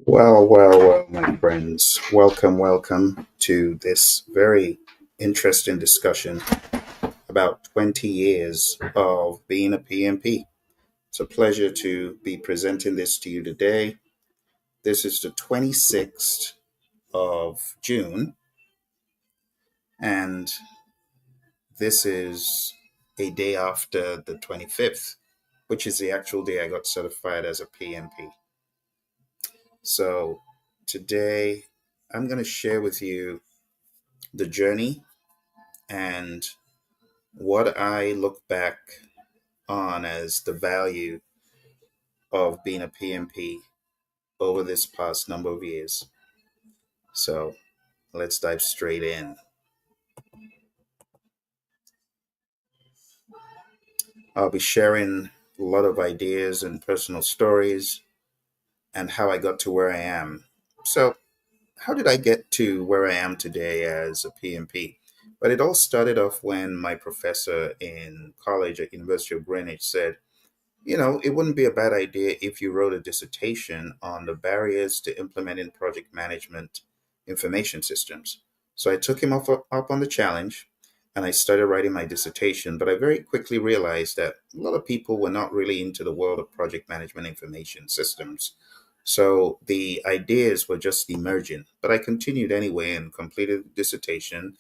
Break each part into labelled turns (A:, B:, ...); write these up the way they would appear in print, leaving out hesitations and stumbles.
A: Well, my friends. Welcome to this very interesting discussion about 20 years of being a PMP. It's a pleasure to be presenting this to you today. This is the 26th of June, and this is a day after the 25th, which is the actual day I got certified as a PMP. So today I'm going to share with you the journey and what I look back on as the value of being a PMP over this past number of years. So let's dive straight in. I'll be sharing a lot of ideas and personal stories and how I got to where I am. So, how did I get to where I am today as a PMP? But it all started off when my professor in college at University of Greenwich said, it wouldn't be a bad idea if you wrote a dissertation on the barriers to implementing project management information systems. So I took him up on the challenge and I started writing my dissertation. But I very quickly realized that a lot of people were not really into the world of project management information systems. So the ideas were just emerging. But I continued anyway and completed the dissertation,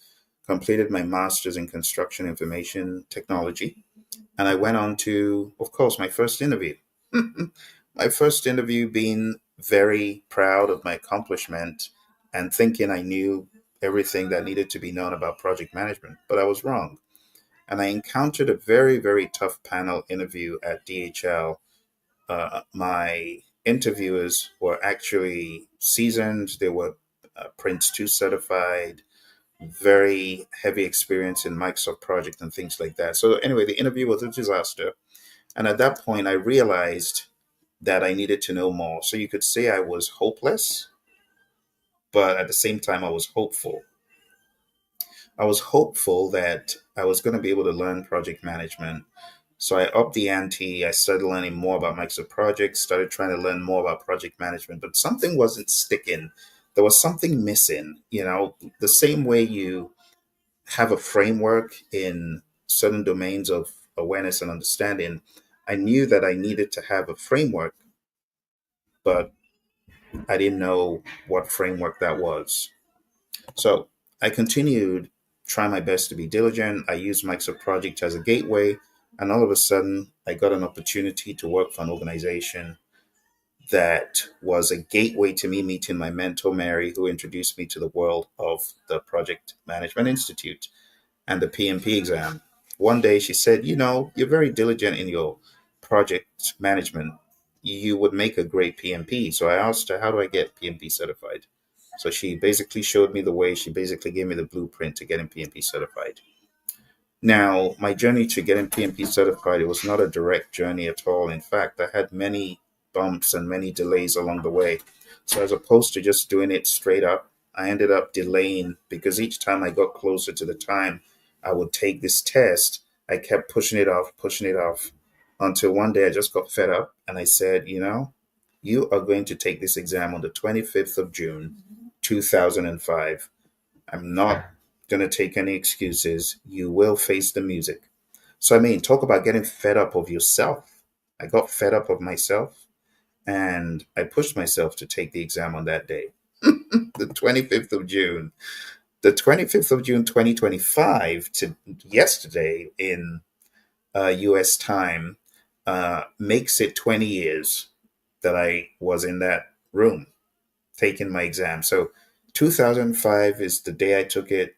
A: completed my master's in construction information technology, and I went on to, of course, my first interview. My first interview, being very proud of my accomplishment and thinking I knew everything that needed to be known about project management, but I was wrong. And I encountered a very, very tough panel interview at DHL. My interviewers were actually seasoned, they were Prince 2 certified, very heavy experience in Microsoft project and things like that. So anyway, the interview was a disaster. And at that point, I realized that I needed to know more. So you could say I was hopeless, but at the same time, I was hopeful. I was hopeful that I was going to be able to learn project management. So I upped the ante. I started learning more about Microsoft projects, started trying to learn more about project management, but something wasn't sticking. There was something missing. The same way you have a framework in certain domains of awareness and understanding, I knew that I needed to have a framework, but I didn't know what framework that was. So I continued trying my best to be diligent. I used Microsoft Project as a gateway, and all of a sudden, I got an opportunity to work for an organization that was a gateway to me meeting my mentor, Mary, who introduced me to the world of the Project Management Institute and the PMP exam. One day she said, you're very diligent in your project management. You would make a great PMP. So I asked her, how do I get PMP certified? So she basically showed me the way. She basically gave me the blueprint to getting PMP certified. Now, my journey to getting PMP certified, it was not a direct journey at all. In fact, I had many bumps and many delays along the way. So as opposed to just doing it straight up, I ended up delaying because each time I got closer to the time I would take this test, I kept pushing it off until one day I just got fed up and I said, you are going to take this exam on the 25th of June, 2005. I'm not going to take any excuses. You will face the music. So, I mean, talk about getting fed up of yourself. I got fed up of myself and I pushed myself to take the exam on that day, the 25th of June. The 25th of June, 2025 to yesterday in US time makes it 20 years that I was in that room taking my exam. So 2005 is the day I took it,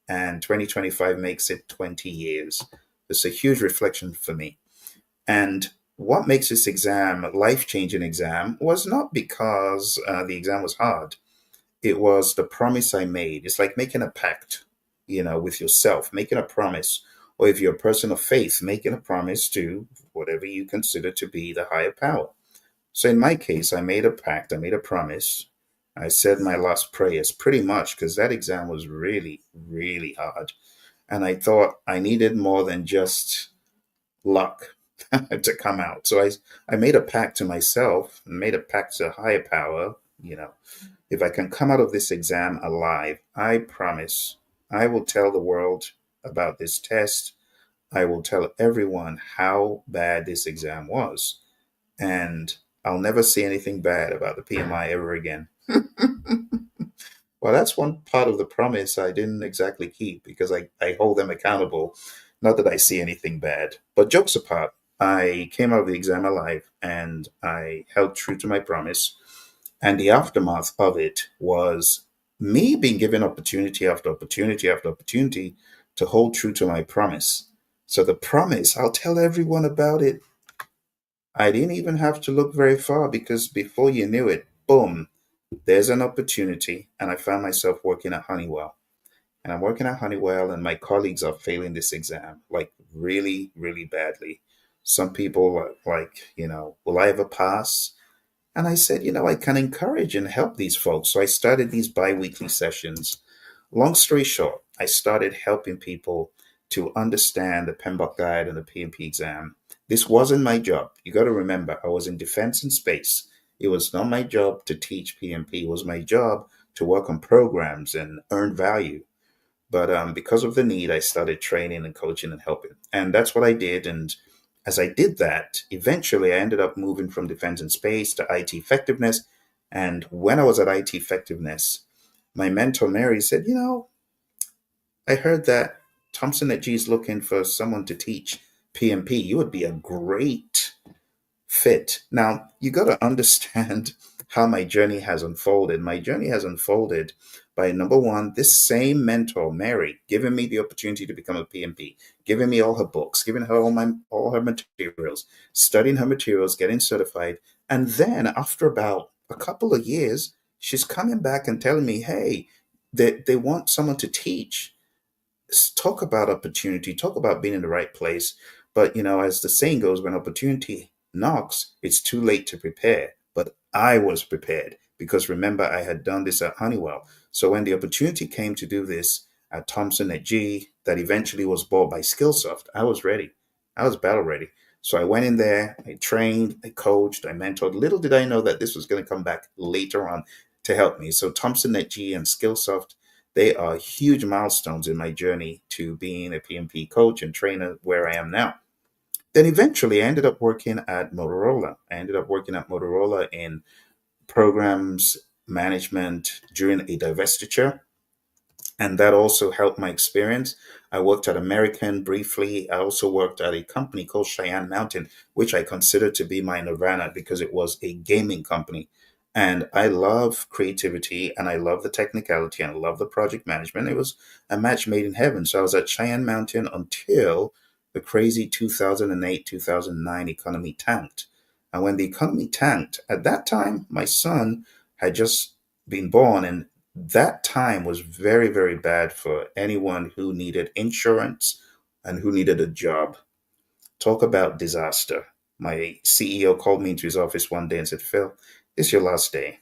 A: and 2025 makes it 20 years. It's a huge reflection for me. And what makes this exam a life changing exam was not because the exam was hard, it was the promise I made. It's like making a pact, with yourself, making a promise. Or if you're a person of faith, making a promise to whatever you consider to be the higher power. So in my case, I made a pact, I made a promise. I said my last prayers pretty much because that exam was really, really hard. And I thought I needed more than just luck to come out. So I made a pact to myself and made a pact to a higher power, You know, if I can come out of this exam alive, I promise I will tell the world about this test. I will tell everyone how bad this exam was. And I'll never say anything bad about the PMI ever again. Well, that's one part of the promise I didn't exactly keep because I hold them accountable. Not that I see anything bad. But jokes apart, I came out of the exam alive and I held true to my promise. And the aftermath of it was me being given opportunity after opportunity after opportunity to hold true to my promise. So the promise, I'll tell everyone about it. I didn't even have to look very far because before you knew it, boom, there's an opportunity. And I found myself working at Honeywell. And I'm working at Honeywell, and my colleagues are failing this exam like really, really badly. Some people are like, will I ever pass? And I said, I can encourage and help these folks. So I started these bi weekly sessions. Long story short, I started helping people to understand the PMBOK guide and the PMP exam. This wasn't my job. You got to remember, I was in defense and space. It was not my job to teach PMP. It was my job to work on programs and earn value. But because of the need, I started training and coaching and helping. And that's what I did. And as I did that, eventually I ended up moving from defense and space to IT effectiveness. And when I was at IT effectiveness, my mentor, Mary, said, I heard that Thompson at G is looking for someone to teach PMP. You would be a great fit. Now, you got to understand how my journey has unfolded. My journey has unfolded by number one, this same mentor, Mary, giving me the opportunity to become a PMP, giving me all her books, giving her all her materials, studying her materials, getting certified. And then after about a couple of years, she's coming back and telling me, hey, they want someone to teach. Talk about opportunity, talk about being in the right place. But, as the saying goes, when opportunity knocks, it's too late to prepare. But I was prepared because remember, I had done this at Honeywell. So when the opportunity came to do this at Thompson at G, that eventually was bought by Skillsoft, I was ready. I was battle ready. So I went in there, I trained, I coached, I mentored. Little did I know that this was going to come back later on to help me. So Thompson at G and Skillsoft, they are huge milestones in my journey to being a PMP coach and trainer where I am now. Then eventually I ended up working at Motorola. I ended up working at Motorola in programs management during a divestiture, and that also helped my experience. I worked at American briefly. I also worked at a company called Cheyenne Mountain, which I consider to be my nirvana because it was a gaming company. And I love creativity and I love the technicality and I love the project management. It was a match made in heaven. So I was at Cheyenne Mountain until the crazy 2008, 2009 economy tanked. And when the economy tanked, at that time, my son had just been born, and that time was very, very bad for anyone who needed insurance and who needed a job. Talk about disaster. My CEO called me into his office one day and said, Phil, this is your last day.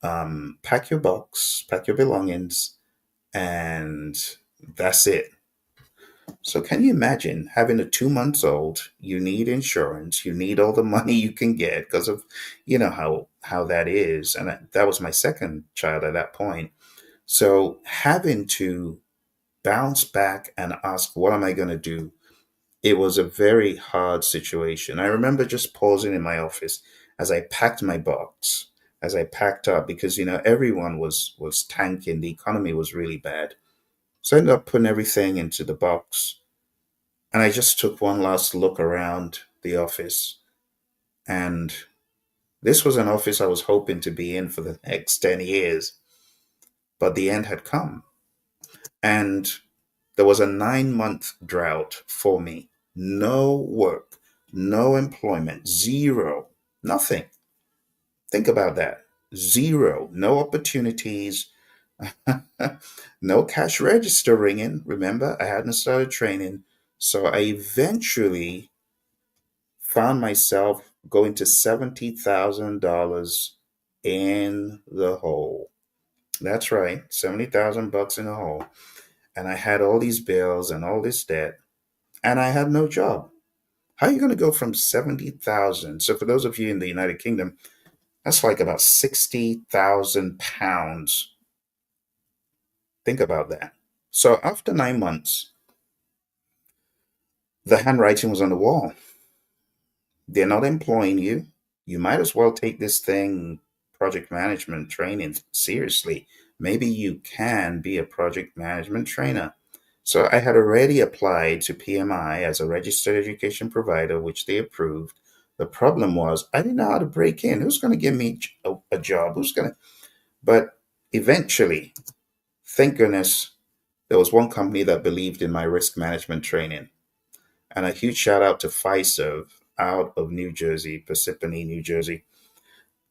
A: Pack your box, pack your belongings, and that's it. So can you imagine having a 2 months old? You need insurance. You need all the money you can get because of, how that is. And that was my second child at that point. So having to bounce back and ask, what am I going to do? It was a very hard situation. I remember just pausing in my office as I packed my box, as I packed up because, everyone was tanking. The economy was really bad. So I ended up putting everything into the box. And I just took one last look around the office. And this was an office I was hoping to be in for the next 10 years. But the end had come. And there was a 9 month drought for me. No work, no employment, zero, nothing. Think about that. Zero, no opportunities, no cash register ringing. Remember, I hadn't started training. So I eventually found myself going to $70,000 in the hole. That's right, 70,000 bucks in the hole. And I had all these bills and all this debt, and I had no job. How are you going to go from 70,000? So for those of you in the United Kingdom, That's like about 60,000 pounds. Think about that. So after 9 months, the handwriting was on the wall. They're not employing you. You might as well take this thing, project management training, seriously. Maybe you can be a project management trainer. So I had already applied to PMI as a registered education provider, which they approved. The problem was I didn't know how to break in. Who's going to give me a job? Who's going to? But eventually, thank goodness, there was one company that believed in my risk management training. And a huge shout out to FISERV out of New Jersey, Parsippany, New Jersey.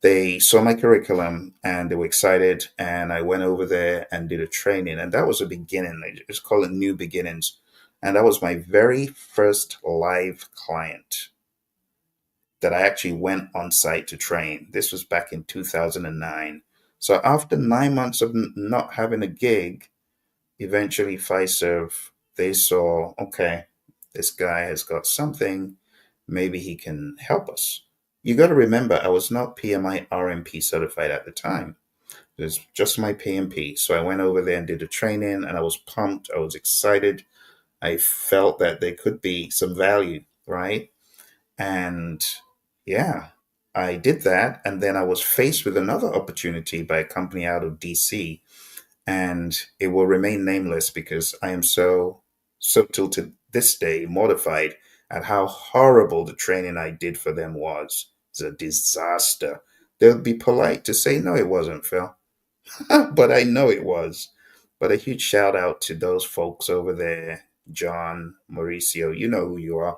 A: They saw my curriculum and they were excited. And I went over there and did a training. And that was a beginning. I just call it New Beginnings. And that was my very first live client that I actually went on site to train. This was back in 2009. So after 9 months of not having a gig, eventually Fiserv, they saw, okay, this guy has got something, maybe he can help us. You got to remember, I was not PMI RMP certified at the time. It was just my PMP. So I went over there and did the training and I was pumped. I was excited. I felt that there could be some value, right? And yeah, I did that. And then I was faced with another opportunity by a company out of DC, and it will remain nameless because I am so till to this day mortified at how horrible the training I did for them was. It's a disaster. They'll be polite to say no, it wasn't, Phil, but I know it was. But a huge shout out to those folks over there, John, Mauricio. You know who you are.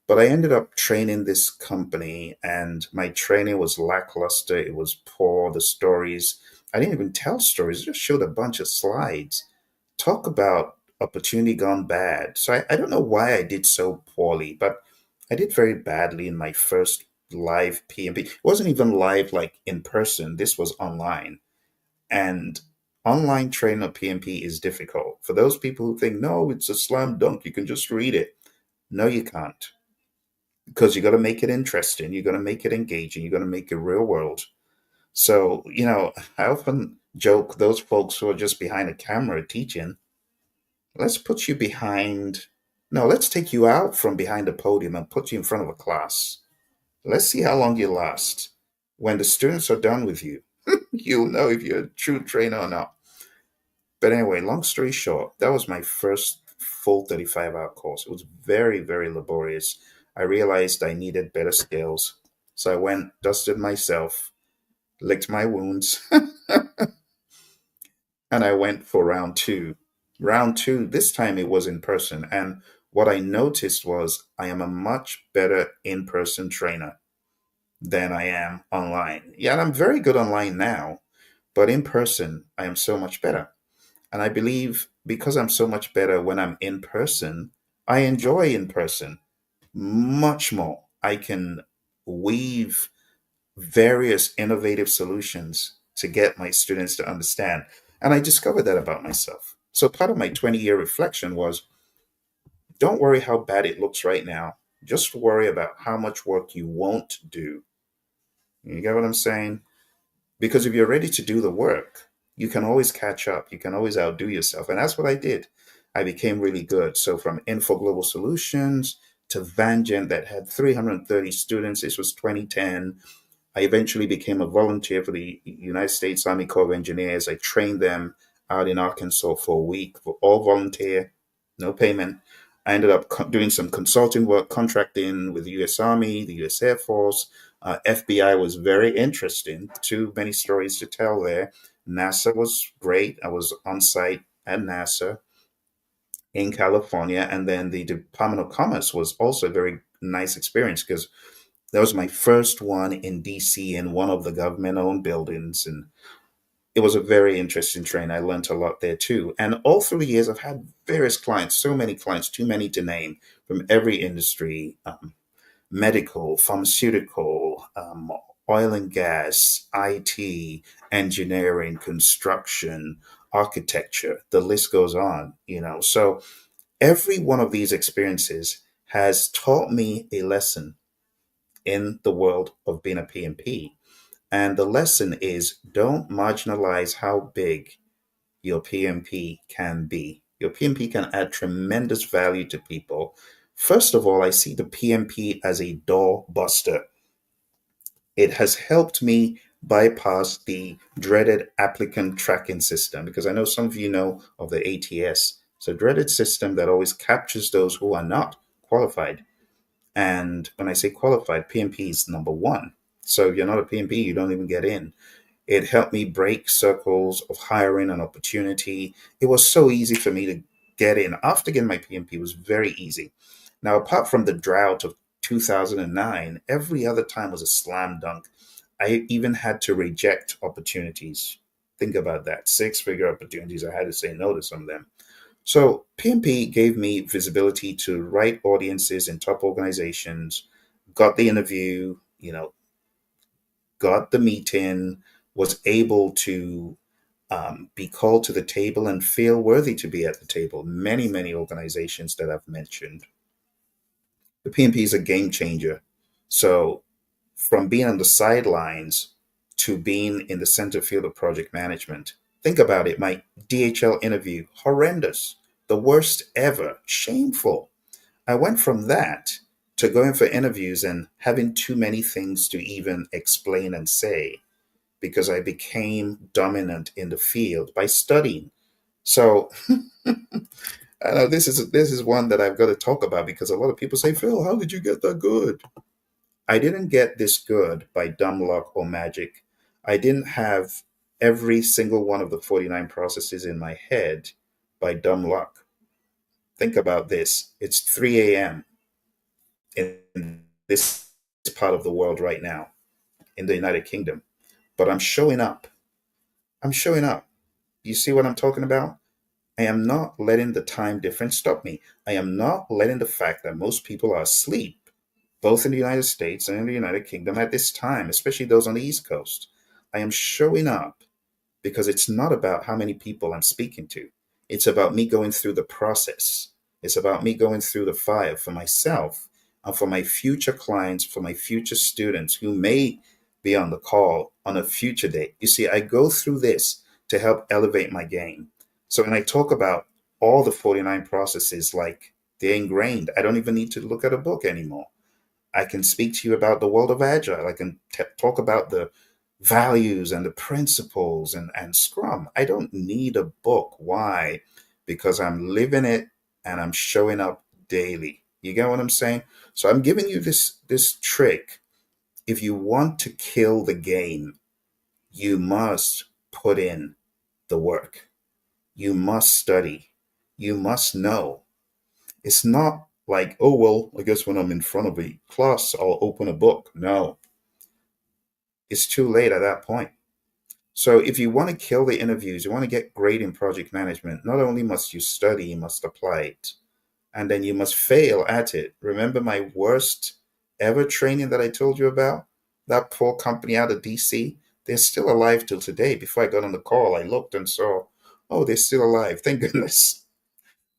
A: But I ended up training this company, and my training was lackluster. It was poor. The stories, I didn't even tell stories, I just showed a bunch of slides. Talk about opportunity gone bad. So I don't know why I did so poorly, but I did very badly in my first live PMP. It wasn't even live like in person, this was online. And online training of PMP is difficult. For those people who think, no, it's a slam dunk, you can just read it. No, you can't, because you got to make it interesting, you got to make it engaging, you got to make it real world. So I often joke, those folks who are just behind a camera teaching, let's put you behind, no, let's take you out from behind the podium and put you in front of a class. Let's see how long you last. When the students are done with you, you'll know if you're a true trainer or not. But anyway, long story short, that was my first full 35-hour course. It was very, very laborious. I realized I needed better skills. So I went, dusted myself, licked my wounds, and I went for round two. Round two, this time it was in person. And what I noticed was I am a much better in person trainer than I am online. Yeah, and I'm very good online now, but in person, I am so much better. And I believe because I'm so much better when I'm in person, I enjoy in person much more. I can weave various innovative solutions to get my students to understand. And I discovered that about myself. So part of my 20-year reflection was, don't worry how bad it looks right now. Just worry about how much work you won't do. You get what I'm saying? Because if you're ready to do the work, you can always catch up. You can always outdo yourself. And that's what I did. I became really good. So from Info Global Solutions to Vangent that had 330 students, this was 2010. I eventually became a volunteer for the United States Army Corps of Engineers. I trained them out in Arkansas for a week, for all volunteer, no payment. I ended up doing some consulting work, contracting with the U.S. Army, the U.S. Air Force. FBI was very interesting. Too many stories to tell there. NASA was great. I was on site at NASA in California. And then the Department of Commerce was also a very nice experience because that was my first one in DC in one of the government owned buildings. And it was a very interesting train. I learned a lot there too. And all through the years, I've had various clients, so many clients, too many to name, from every industry, medical, pharmaceutical, oil and gas, IT, engineering, construction, architecture. The list goes on. So every one of these experiences has taught me a lesson in the world of being a PMP. And the lesson is don't marginalize how big your PMP can be. Your PMP can add tremendous value to people. First of all, I see the PMP as a door buster. It has helped me bypass the dreaded applicant tracking system because I know some of you know of the ATS. It's a dreaded system that always captures those who are not qualified. And when I say qualified, PMP is number one. So if you're not a PMP, you don't even get in. It helped me break circles of hiring and opportunity. It was so easy for me to get in. After getting my PMP, it was very easy. Now, apart from the drought of 2009, every other time was a slam dunk. I even had to reject opportunities. Think about that. Six-figure opportunities. I had to say no to some of them. So PMP gave me visibility to right audiences in top organizations, got the interview, got the meeting, was able to be called to the table and feel worthy to be at the table. Many, many organizations that I've mentioned. The PMP is a game changer. So, from being on the sidelines to being in the center field of project management, think about it. My DHL interview, horrendous, the worst ever, shameful. I went from that to going for interviews and having too many things to even explain and say because I became dominant in the field by studying. So I know this is one that I've got to talk about because a lot of people say, Phil, how did you get that good? I didn't get this good by dumb luck or magic. I didn't have every single one of the 49 processes in my head by dumb luck. Think about this. It's 3 a.m. in this part of the world right now, in the United Kingdom, but I'm showing up. I'm showing up. You see what I'm talking about? I am not letting the time difference stop me. I am not letting the fact that most people are asleep, both in the United States and in the United Kingdom at this time, especially those on the East Coast. I am showing up because it's not about how many people I'm speaking to. It's about me going through the process. It's about me going through the fire for myself and for my future clients, for my future students who may be on the call on a future date. You see, I go through this to help elevate my game. So when I talk about all the 49 processes, like they're ingrained, I don't even need to look at a book anymore. I can speak to you about the world of Agile. I can talk about the values and the principles and Scrum. I don't need a book. Why? Because I'm living it and I'm showing up daily. You get what I'm saying? So I'm giving you this trick. If you want to kill the game, you must put in the work. You must study. You must know. It's not like, oh, well, I guess when I'm in front of a class, I'll open a book. No, it's too late at that point. So if you want to kill the interviews, you want to get great in project management, not only must you study, you must apply it. And then you must fail at it. Remember my worst ever training that I told you about? That poor company out of DC? They're still alive till today. Before I got on the call, I looked and saw, oh, they're still alive. Thank goodness.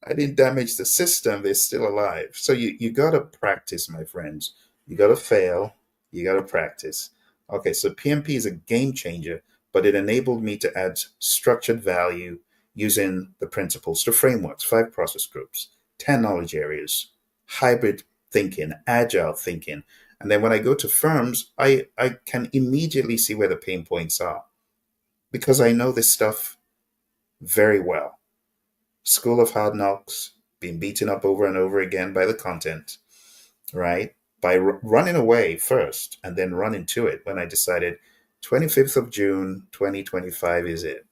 A: I didn't damage the system. They're still alive. So you got to practice, my friends. You got to fail. You got to practice. Okay, so PMP is a game changer, but it enabled me to add structured value using the principles, the frameworks, 5 process groups, 10 knowledge areas, hybrid thinking, agile thinking. And then when I go to firms, I can immediately see where the pain points are because I know this stuff very well. School of Hard Knocks, being beaten up over and over again by the content, right? By running away first and then running to it when I decided 25th of June, 2025 is it.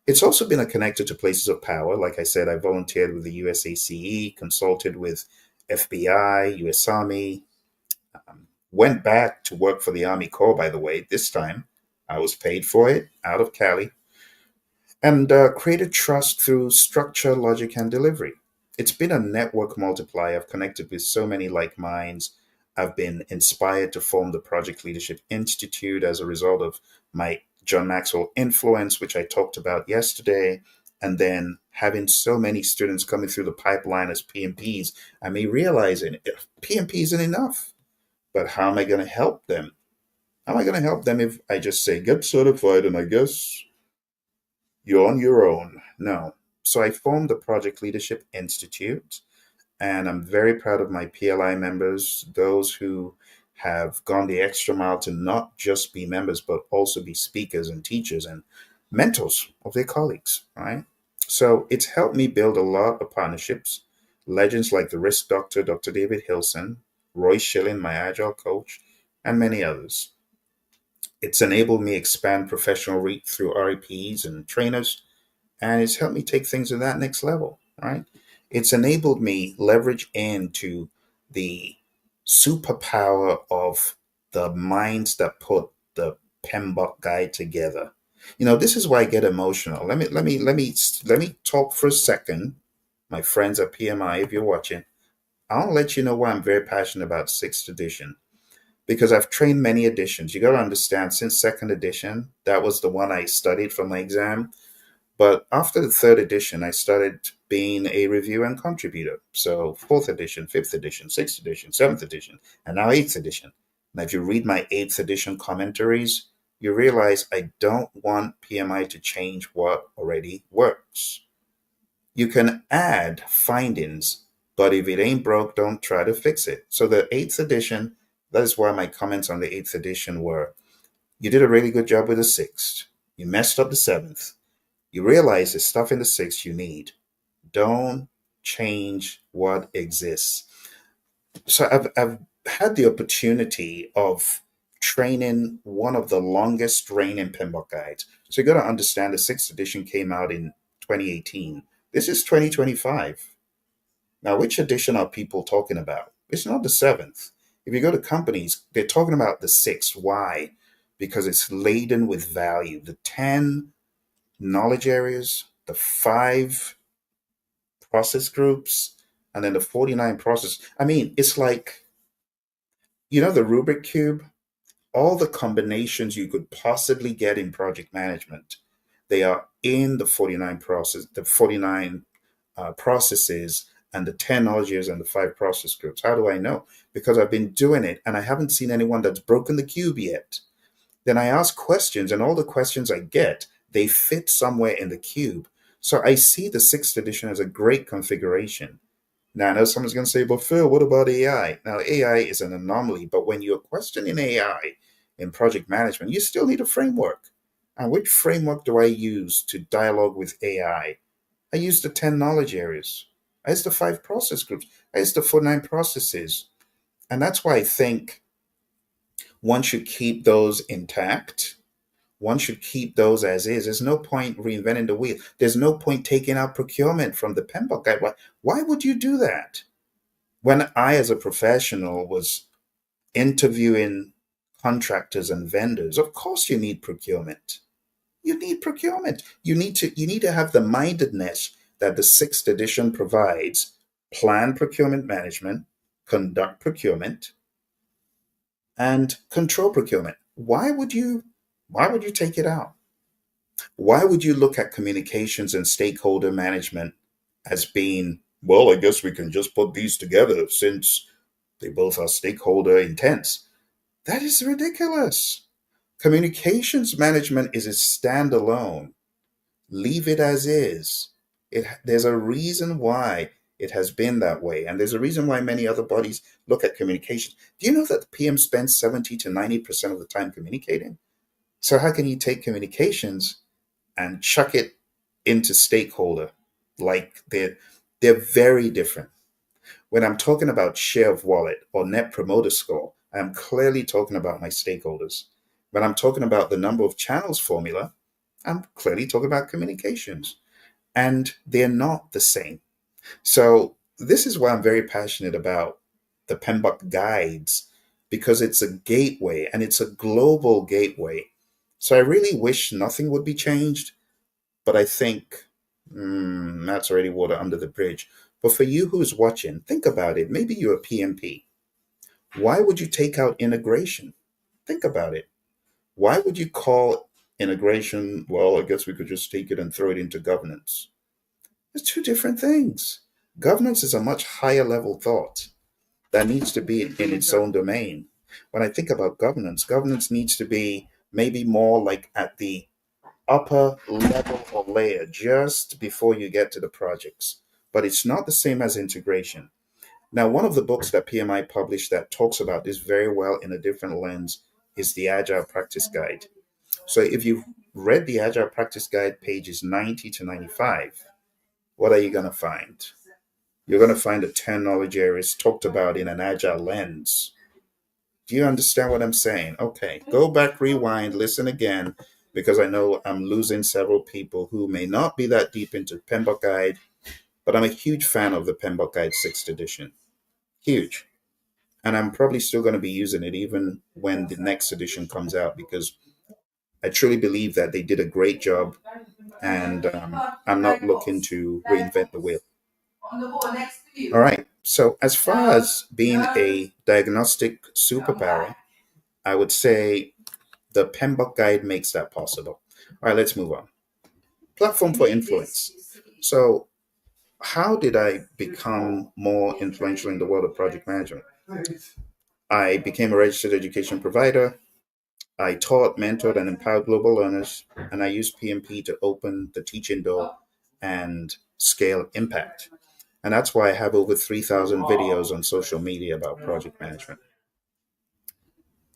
A: It's also been a connector to places of power. Like I said, I volunteered with the USACE, consulted with FBI, US Army, went back to work for the Army Corps, by the way. This time I was paid for it out of Cali and created trust through structure, logic, and delivery. It's been a network multiplier. I've connected with so many like minds. I've been inspired to form the Project Leadership Institute as a result of my John Maxwell influence, which I talked about yesterday. And then having so many students coming through the pipeline as PMPs, I may realizing PMP isn't enough, but how am I going to help them? How am I going to help them if I just say, get certified and I guess you're on your own? No. So I formed the Project Leadership Institute, and I'm very proud of my PLI members, those who have gone the extra mile to not just be members, but also be speakers and teachers and mentors of their colleagues, right? So it's helped me build a lot of partnerships, legends like the risk doctor, Dr. David Hilson, Roy Schilling, my agile coach, and many others. It's enabled me expand professional reach through REPs and trainers, and it's helped me take things to that next level, right? It's enabled me leverage into the superpower of the minds that put the PMBOK guide together. This is why I get emotional. Let me talk for a second, my friends at PMI. If you're watching, I'll let you know why I'm very passionate about sixth edition, because I've trained many editions. You got to understand, since second edition, that was the one I studied for my exam, but after the third edition, I started being a reviewer and contributor. So fourth edition, fifth edition, sixth edition, seventh edition, and now eighth edition. Now, if you read my eighth edition commentaries, you realize I don't want PMI to change what already works. You can add findings, but if it ain't broke, don't try to fix it. So the eighth edition, that is why my comments on the eighth edition were, you did a really good job with the sixth. You messed up the seventh. You realize there's stuff in the six you need. Don't change what exists. So I've had the opportunity of training one of the longest reigning pinball guides. So you got to understand the sixth edition came out in 2018. This is 2025. Now, which edition are people talking about? It's not the seventh. If you go to companies, they're talking about the sixth. Why? Because it's laden with value. The 10 knowledge areas, the 5 process groups, and then the 49 process. I mean, it's like, the Rubik Cube, all the combinations you could possibly get in project management, they are in the 49 processes and the 10 knowledge areas and the 5 process groups. How do I know? Because I've been doing it and I haven't seen anyone that's broken the cube yet. Then I ask questions, and all the questions I get, they fit somewhere in the cube. So I see the sixth edition as a great configuration. Now, I know someone's going to say, but Phil, what about AI? Now, AI is an anomaly, but when you're questioning AI in project management, you still need a framework. And which framework do I use to dialogue with AI? I use the 10 knowledge areas. I use the 5 process groups. I use the 49 processes. And that's why I think one should keep those intact. One should keep those as is. There's no point reinventing the wheel. There's no point taking out procurement from the PMBOK guide. Why would you do that? When I, as a professional, was interviewing contractors and vendors, of course you need procurement. You need procurement. You need to have the mindedness that the sixth edition provides. Plan procurement management, conduct procurement, and control procurement. Why would you take it out? Why would you look at communications and stakeholder management as being, well, I guess we can just put these together since they both are stakeholder intense? That is ridiculous. Communications management is a standalone. Leave it as is. There's a reason why it has been that way, and there's a reason why many other bodies look at communication. Do you know that the PM spends 70 to 90% of the time communicating? So how can you take communications and chuck it into stakeholder? Like they're very different. When I'm talking about share of wallet or net promoter score, I'm clearly talking about my stakeholders. When I'm talking about the number of channels formula, I'm clearly talking about communications. And they're not the same. So this is why I'm very passionate about the PMBOK guides, because it's a gateway and it's a global gateway. So I really wish nothing would be changed, but I think that's already water under the bridge. But for you who's watching, think about it. Maybe you're a PMP. Why would you take out integration? Think about it. Why would you call integration, well, I guess we could just take it and throw it into governance? It's two different things. Governance is a much higher level thought that needs to be in its own domain. When I think about governance, governance needs to be maybe more like at the upper level or layer just before you get to the projects. But it's not the same as integration. Now, one of the books that PMI published that talks about this very well in a different lens is the Agile Practice Guide. So if you've read the Agile Practice Guide pages 90 to 95, what are you going to find? You're going to find the 10 knowledge areas talked about in an Agile lens. Do you understand what I'm saying? Okay, go back, rewind, listen again, because I know I'm losing several people who may not be that deep into PMBOK Guide, but I'm a huge fan of the PMBOK Guide 6th edition. Huge. And I'm probably still going to be using it even when the next edition comes out because I truly believe that they did a great job and I'm not looking to reinvent the wheel. All right. So, as far as being a diagnostic superpower, I would say the PMBOK guide makes that possible. All right, let's move on. Platform for influence. So, how did I become more influential in the world of project management? I became a registered education provider. I taught, mentored, and empowered global learners, and I used PMP to open the teaching door and scale impact. And that's why I have over 3,000 videos on social media about project management.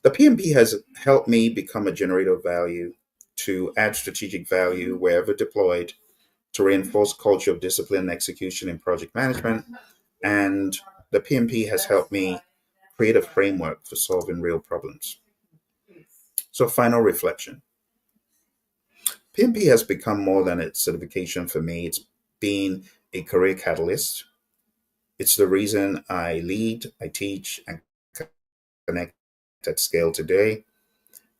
A: The PMP has helped me become a generator of value to add strategic value wherever deployed, to reinforce culture of discipline and execution in project management. And the PMP has helped me create a framework for solving real problems. So, final reflection. PMP has become more than a certification for me. It's been a career catalyst. It's the reason I lead, I teach, and connect at scale today.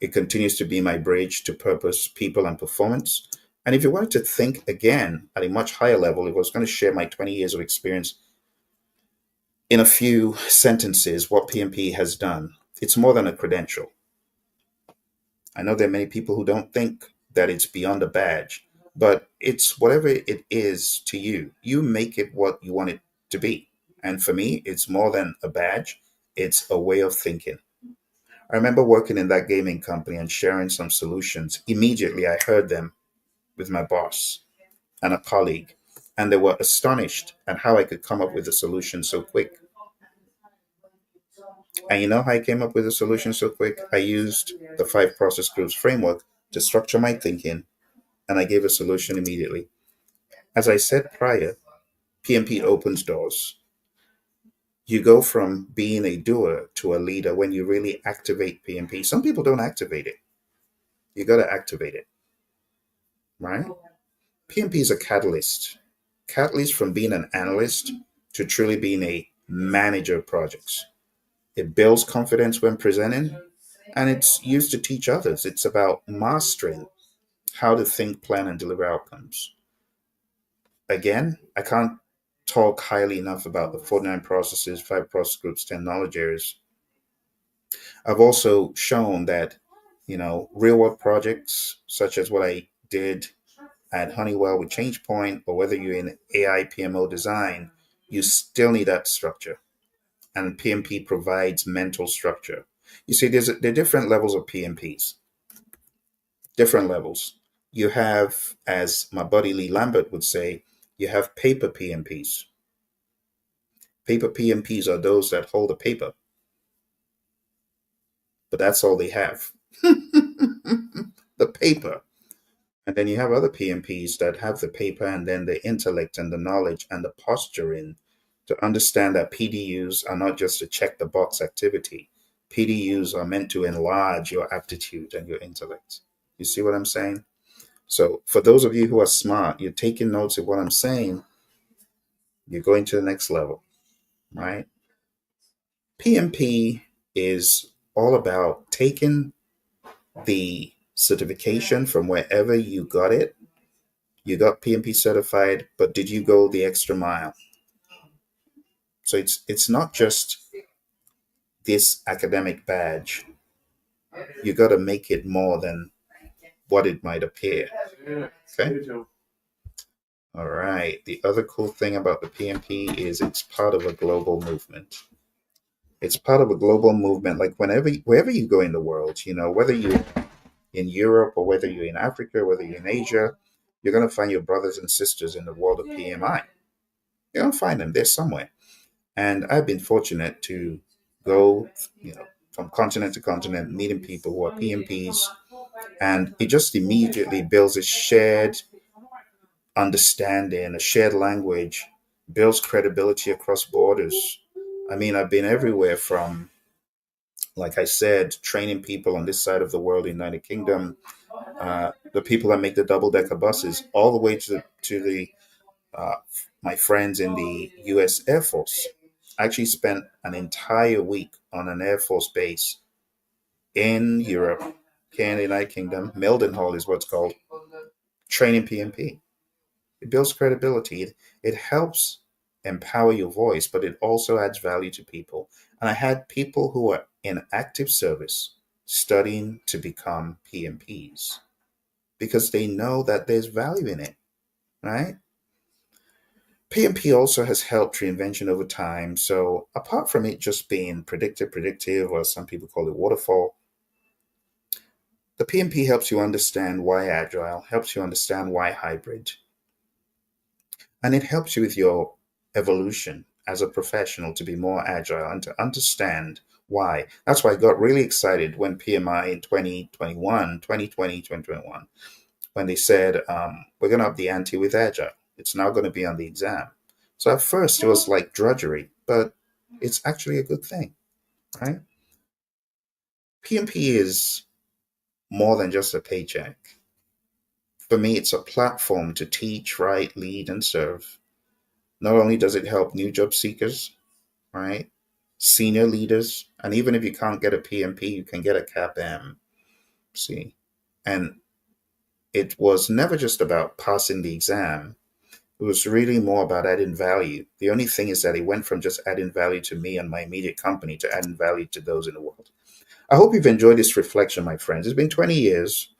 A: It continues to be my bridge to purpose, people, and performance. And if you wanted to think again at a much higher level, if I was going to share my 20 years of experience in a few sentences, what PMP has done, it's more than a credential. I know there are many people who don't think that it's beyond a badge, but it's whatever it is to you. You make it what you want it to be. And for me, it's more than a badge, it's a way of thinking. I remember working in that gaming company and sharing some solutions. Immediately, I heard them with my boss and a colleague, and they were astonished at how I could come up with a solution so quick. And you know how I came up with a solution so quick? I used the five process groups framework to structure my thinking, and I gave a solution immediately. As I said prior, PMP opens doors. You go from being a doer to a leader when you really activate PMP. Some people don't activate it. You got to activate it, right? PMP is a catalyst from being an analyst to truly being a manager of projects. It builds confidence when presenting, and it's used to teach others. It's about mastering how to think, plan, and deliver outcomes. Again, I can't talk highly enough about the 49 processes, five process groups, 10 knowledge areas. I've also shown that, real world projects, such as what I did at Honeywell with ChangePoint, or whether you're in AI PMO design, you still need that structure. And PMP provides mental structure. You see, there are different levels of PMPs, different levels. You have, as my buddy Lee Lambert would say, you have paper PMPs. Paper PMPs are those that hold a paper, but that's all they have. The paper. And then you have other PMPs that have the paper and then the intellect and the knowledge and the posturing to understand that PDUs are not just a check the box activity. PDUs are meant to enlarge your aptitude and your intellect. You see what I'm saying? So, for those of you who are smart, you're taking notes of what I'm saying, you're going to the next level, right? PMP is all about taking the certification from wherever you got it. You got PMP certified, but did you go the extra mile? So it's not just this academic badge. You got to make it more than what it might appear. Okay. All right. The other cool thing about the PMP is it's part of a global movement. It's part of a global movement. Like wherever you go in the world, whether you're in Europe or whether you're in Africa, whether you're in Asia, you're going to find your brothers and sisters in the world of PMI. You're going to find them there somewhere. And I've been fortunate to go, from continent to continent, meeting people who are PMPs, and it just immediately builds a shared understanding, a shared language, builds credibility across borders. I mean, I've been everywhere from, like I said, training people on this side of the world, in the United Kingdom, the people that make the double decker buses, all the way to the uh, my friends in the U.S. Air Force. I actually spent an entire week on an Air Force base in Europe, here in the United Kingdom. Mildenhall is what's called, training PMP. It builds credibility. It helps empower your voice, but it also adds value to people. And I had people who are in active service studying to become PMPs because they know that there's value in it, right? PMP also has helped reinvention over time. So apart from it just being predictive, or some people call it waterfall, the PMP helps you understand why agile, helps you understand why hybrid, and it helps you with your evolution as a professional to be more agile and to understand why. That's why I got really excited when PMI in 2021, 2020, 2021, when they said, we're going to up the ante with agile. It's now going to be on the exam. So at first it was like drudgery, but it's actually a good thing, right? PMP is more than just a paycheck. For me, it's a platform to teach, write, lead, and serve. Not only does it help new job seekers, right? Senior leaders, and even if you can't get a PMP, you can get a CAPM. See, and it was never just about passing the exam. It was really more about adding value. The only thing is that it went from just adding value to me and my immediate company to adding value to those in the world. I hope you've enjoyed this reflection, my friends. It's been 20 years,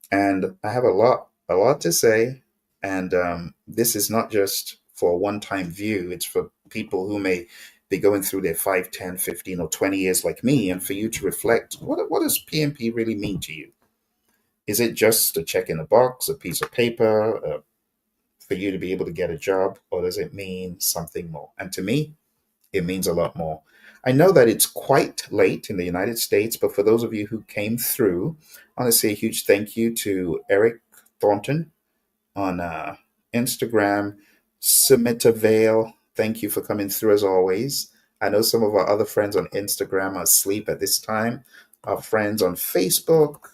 A: and I have a lot to say. And this is not just for a one-time view. It's for people who may be going through their 5, 10, 15, or 20 years like me, and for you to reflect, what does PMP really mean to you? Is it just a check in a box, a piece of paper, for you to be able to get a job, or does it mean something more? And to me, it means a lot more. I know that it's quite late in the United States, but for those of you who came through, I want to say a huge thank you to Eric Thornton on Instagram, Submita Vale. Thank you for coming through as always. I know some of our other friends on Instagram are asleep at this time. Our friends on Facebook,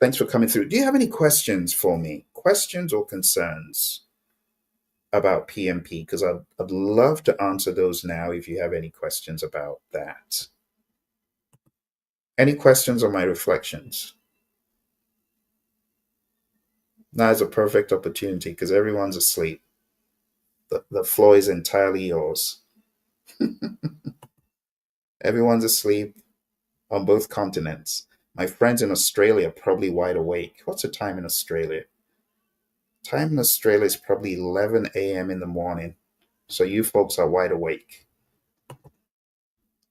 A: thanks for coming through. Do you have any questions for me? Questions or concerns about PMP? Because I'd love to answer those now if you have any questions about that. Any questions on my reflections? Now is a perfect opportunity because everyone's asleep. The floor is entirely yours. Everyone's asleep on both continents. My friends in Australia are probably wide awake. What's the time in Australia? Time in Australia is probably 11 a.m. in the morning. So you folks are wide awake.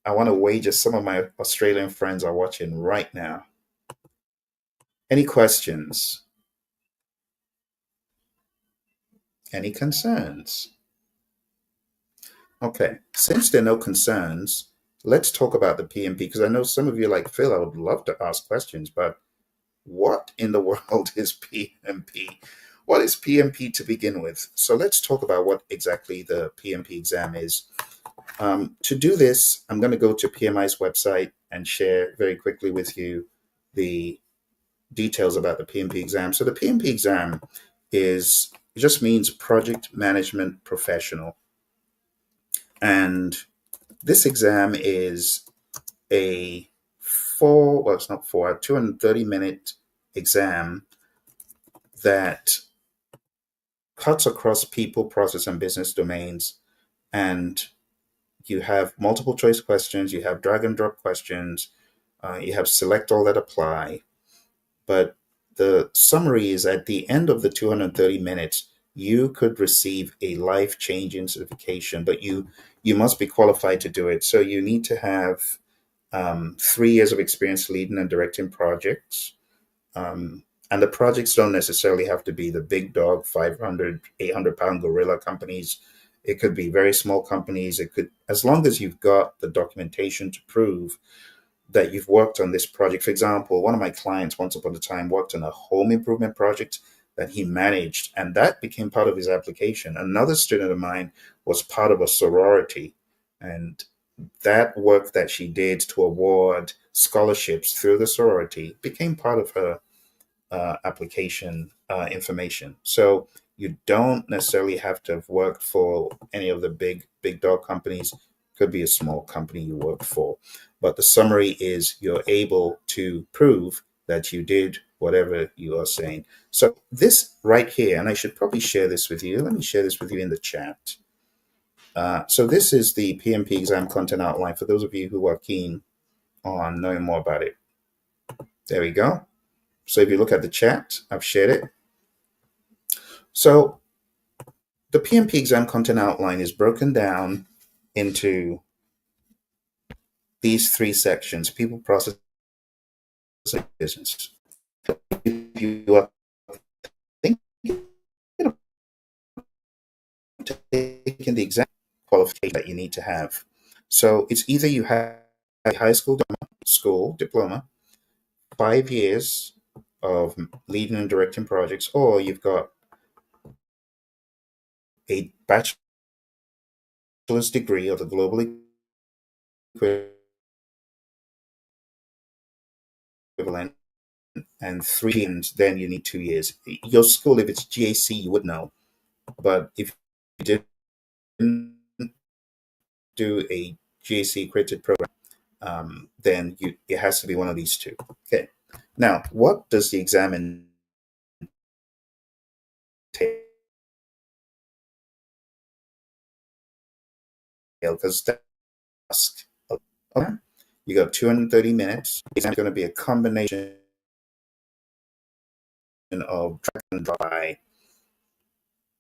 A: I want to wager some of my Australian friends are watching right now. Any questions? Any concerns? Okay, since there are no concerns, let's talk about the PMP because I know some of you are like, Phil, I would love to ask questions, but what in the world is PMP? What is PMP to begin with? So let's talk about what exactly the PMP exam is. To do this, I'm going to go to PMI's website and share very quickly with you the details about the PMP exam. So the PMP exam it just means Project Management Professional. And this exam is it's not four, a 230-minute exam that cuts across people, process, and business domains. And you have multiple choice questions, you have drag and drop questions, you have select all that apply. But the summary is at the end of the 230 minutes, you could receive a life-changing certification, but you must be qualified to do it. So you need to have 3 years of experience leading and directing projects. And the projects don't necessarily have to be the big dog 500, 800 pound gorilla companies. It could be very small companies. It could, as long as you've got the documentation to prove that you've worked on this project. For example, one of my clients once upon a time worked on a home improvement project that he managed, and that became part of his application. Another student of mine was part of a sorority, and that work that she did to award scholarships through the sorority became part of her application information. So you don't necessarily have to have worked for any of the big dog companies. Could be a small company you work for, but the summary is you're able to prove that you did whatever you are saying. So this right here, and I should probably share this with you. Let me share this with you in the chat. So this is the PMP exam content outline for those of you who are keen on knowing more about it. There we go. So if you look at the chat, I've shared it. So the PMP exam content outline is broken down into these 3 sections: people, process, and business. If you are thinking of taking the exam, qualification that you need to have. So it's either you have a high school diploma, 5 years of leading and directing projects, or you've got a bachelor's degree of the global equivalent and 3, and then you need 2 years. Your school, if it's GAC, you would know. But if you didn't do a GAC accredited program, then it has to be one of these two. Okay. Now, what does the exam entail? Because that's okay. You got 230 minutes. It's going to be a combination of track and dry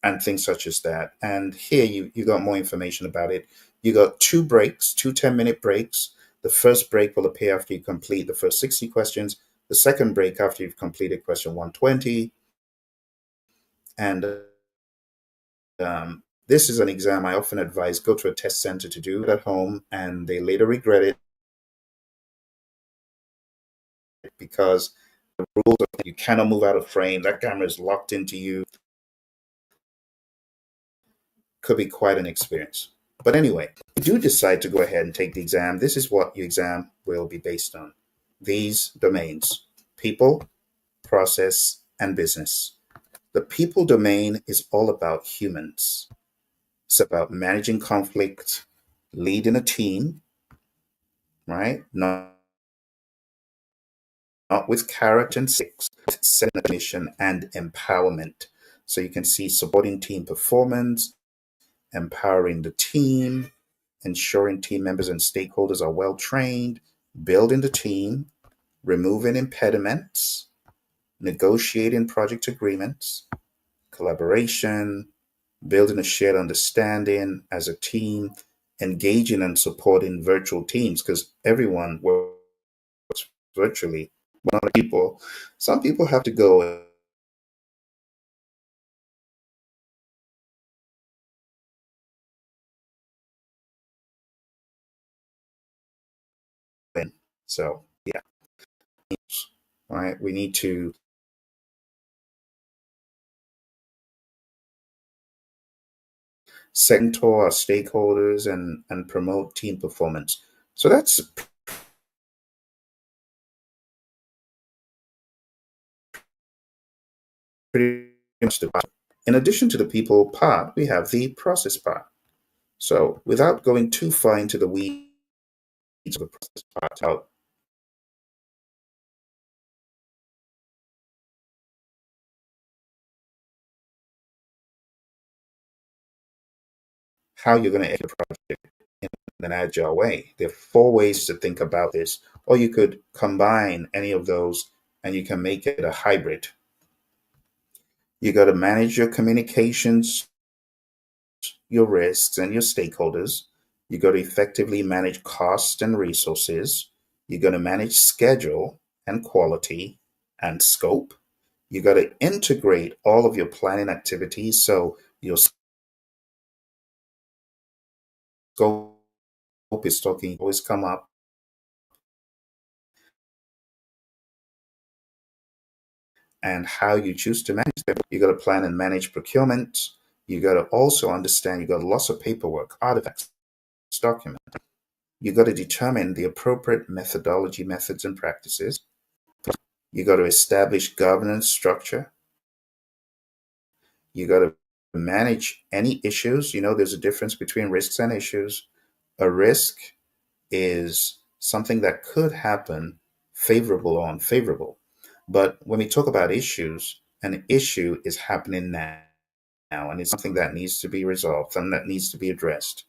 A: and things such as that. And here you got more information about it. You got 2 breaks, 2 10-minute breaks. The first break will appear after you complete the first 60 questions. The second break after you've completed question 120. And this is an exam I often advise go to a test center to do it at home, and they later regret it because the rules are you cannot move out of frame. That camera is locked into you. Could be quite an experience. But anyway, if you do decide to go ahead and take the exam, this is what your exam will be based on. These domains: people, process, and business. The people domain is all about humans. It's about managing conflict, leading a team, right? Not with carrot and sticks, with setting a mission and empowerment. So you can see supporting team performance, empowering the team, ensuring team members and stakeholders are well trained, building the team, removing impediments, negotiating project agreements, collaboration, building a shared understanding as a team, engaging and supporting virtual teams because everyone works virtually. Some people have to go in. So yeah, all right. We need to mentor our stakeholders and promote team performance. So that's pretty much the part. In addition to the people part, we have the process part. So without going too far into the weeds of the process part, how you're going to execute the project in an agile way. There are 4 ways to think about this, or you could combine any of those and you can make it a hybrid. You got to manage your communications, your risks, and your stakeholders. You got to effectively manage cost and resources. You got to manage schedule and quality and scope. You got to integrate all of your planning activities so your scope is talking always come up, and how you choose to manage them. You got to plan and manage procurement. You got to also understand you got lots of paperwork, artifacts, documents. You got to determine the appropriate methodology, methods, and practices. You got to establish governance structure. You got to manage any issues. You know, there's a difference between risks and issues. A risk is something that could happen, favorable or unfavorable. But when we talk about issues, an issue is happening now, and it's something that needs to be resolved, something that needs to be addressed.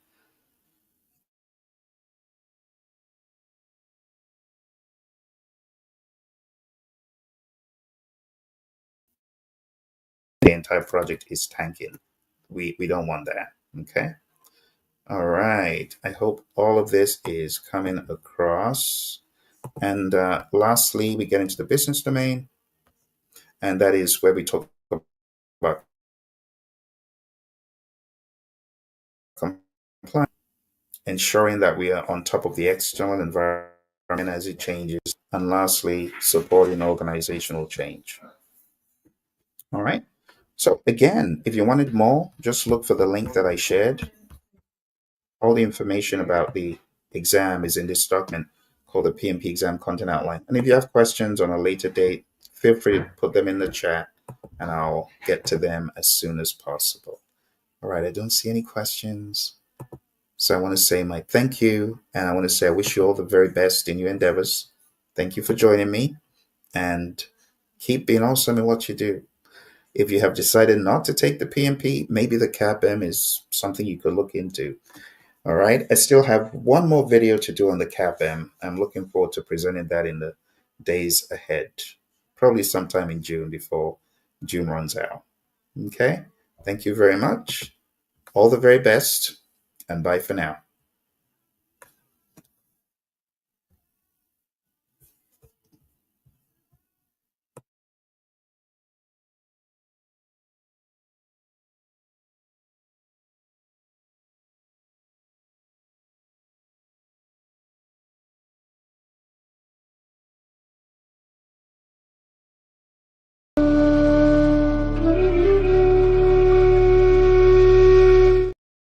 A: The entire project is tanking. We don't want that. Okay. All right. I hope all of this is coming across. And lastly, we get into the business domain, and that is where we talk about compliance, ensuring that we are on top of the external environment as it changes, and lastly, supporting organizational change. All right. So, again, if you wanted more, just look for the link that I shared. All the information about the exam is in this document called the PMP exam content outline. And if you have questions on a later date, feel free to put them in the chat and I'll get to them as soon as possible. All right, I don't see any questions. So I want to say my thank you, and I want to say I wish you all the very best in your endeavors. Thank you for joining me, and keep being awesome in what you do. If you have decided not to take the PMP, maybe the CAPM is something you could look into. All right. I still have one more video to do on the CAPM. I'm looking forward to presenting that in the days ahead, probably sometime in June before June runs out. Okay. Thank you very much. All the very best, and bye for now.